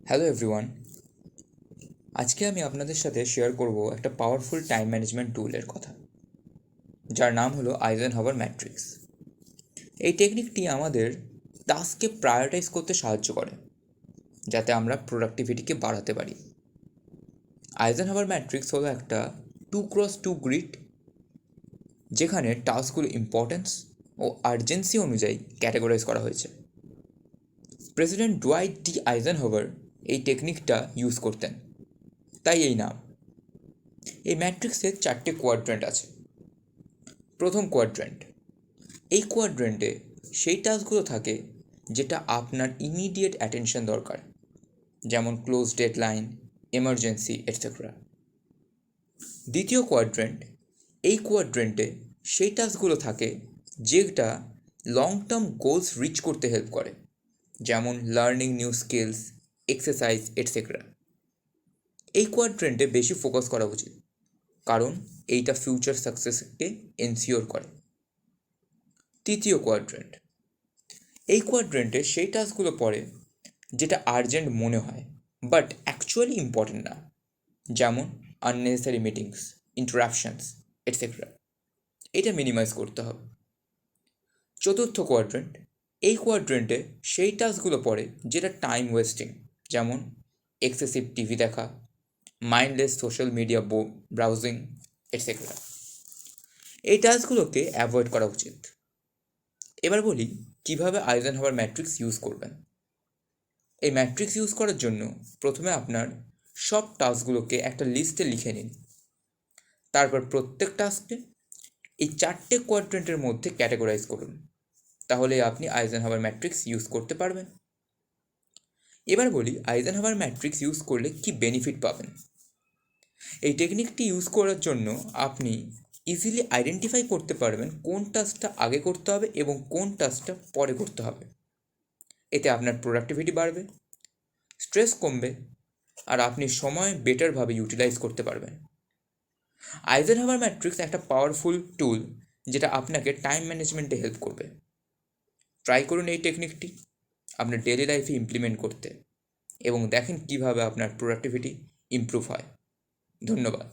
Hello everyone. আজকে আমি আপনাদের সাথে শেয়ার করব একটা পাওয়ারফুল টাইম ম্যানেজমেন্ট টুলের কথা, যার নাম হলো আইজেনহাওয়ার ম্যাট্রিক্স। এই টেকনিকটি আমাদের টাস্ককে প্রায়োরিটাইজ করতে সাহায্য করে, যাতে আমরা প্রোডাক্টিভিটিকে বাড়াতে পারি। আইজেনহাওয়ার ম্যাট্রিক্স হলো একটা 2x2 গ্রিড, যেখানে টাস্কগুলো ইম্পর্টেন্স ও আর্জেন্সি অনুযায়ী ক্যাটাগরাইজ করা হয়েছে। প্রেসিডেন্ট ডুয়াইট ডি আইজেনহাওয়ার এই টেকনিকটা ইউজ করতেন, তাই এই নাম। এই ম্যাট্রিক্সের 4টে কোয়াড্রেন্ট আছে। প্রথম কোয়াড্রেন্ট, এই কোয়াড্রেন্টে সেই টাস্কগুলো থাকে যেটা আপনার ইমিডিয়েট অ্যাটেনশন দরকার, যেমন ক্লোজ ডেডলাইন, এমার্জেন্সি এটসেট্রা। দ্বিতীয় কোয়াড্রেন্ট, এই কোয়াড্রেন্টে সেই টাস্কগুলো থাকে যেটা লং টার্ম গোলস রিচ করতে হেল্প করে, যেমন learning new skills, exercise etcetera. এই কোয়াড্রেন্টে বেশি ফোকাস করা উচিত, কারণ এইটা ফিউচার সাকসেসকে এনশিওর করে। তৃতীয় কোয়াড্রেন্ট, এই কোয়াড্রেন্টে সেই টাস্কগুলো পড়ে যেটা আর্জেন্ট মনে হয় বাট অ্যাকচুয়ালি ইম্পর্টেন্ট না, যেমন আননেসেসারি মিটিংস, ইন্টারাপশনস এটসেট্রা। এটা মিনিমাইজ করতে হবে। চতুর্থ কোয়াড্রেন্ট, এই কোয়াড্রেন্টে সেই টাস্কগুলো পড়ে যেটা টাইম ওয়েস্টিং, যেমন এক্সেসিভ টিভি দেখা, mindless social media browsing etcetera. এই টাস্কগুলোকে অ্যাভয়েড করা উচিত। এবার বলি কিভাবে আইজেনহাওয়ার ম্যাট্রিক্স ইউজ করবেন। এই ম্যাট্রিক্স ইউজ করার জন্য প্রথমে আপনার সব টাস্কগুলোকে একটা লিস্টে লিখে নিন। তারপর প্রত্যেক টাস্ককে এই 4টে কোয়াড্রেন্টের মধ্যে ক্যাটাগরাইজ করুন। তাহলে আপনি আইজেনহাওয়ার ম্যাট্রিক্স ইউজ করতে পারবেন। এবার বলি আইজেনহাওয়ার ম্যাট্রিক্স ইউজ করলে কি বেনিফিট পাবেন। এই টেকনিকটি ইউজ করার জন্য আপনি ইজিলি আইডেন্টিফাই করতে পারবেন কোন টাস্কটা আগে করতে হবে এবং কোন টাস্কটা পরে করতে হবে। এতে আপনার প্রোডাক্টিভিটি বাড়বে, স্ট্রেস কমবে, আর আপনি সময় বেটারভাবে ইউটিলাইজ করতে পারবেন। আইজেনহাওয়ার ম্যাট্রিক্স একটা পাওয়ারফুল টুল যেটা আপনাকে টাইম ম্যানেজমেন্টে হেল্প করবে। ট্রাই করুন এই টেকনিকটি আপনার ডেলি লাইফে ইমপ্লিমেন্ট করতে এবং দেখেন কীভাবে আপনার প্রোডাক্টিভিটি ইমপ্রুভ হয়। ধন্যবাদ।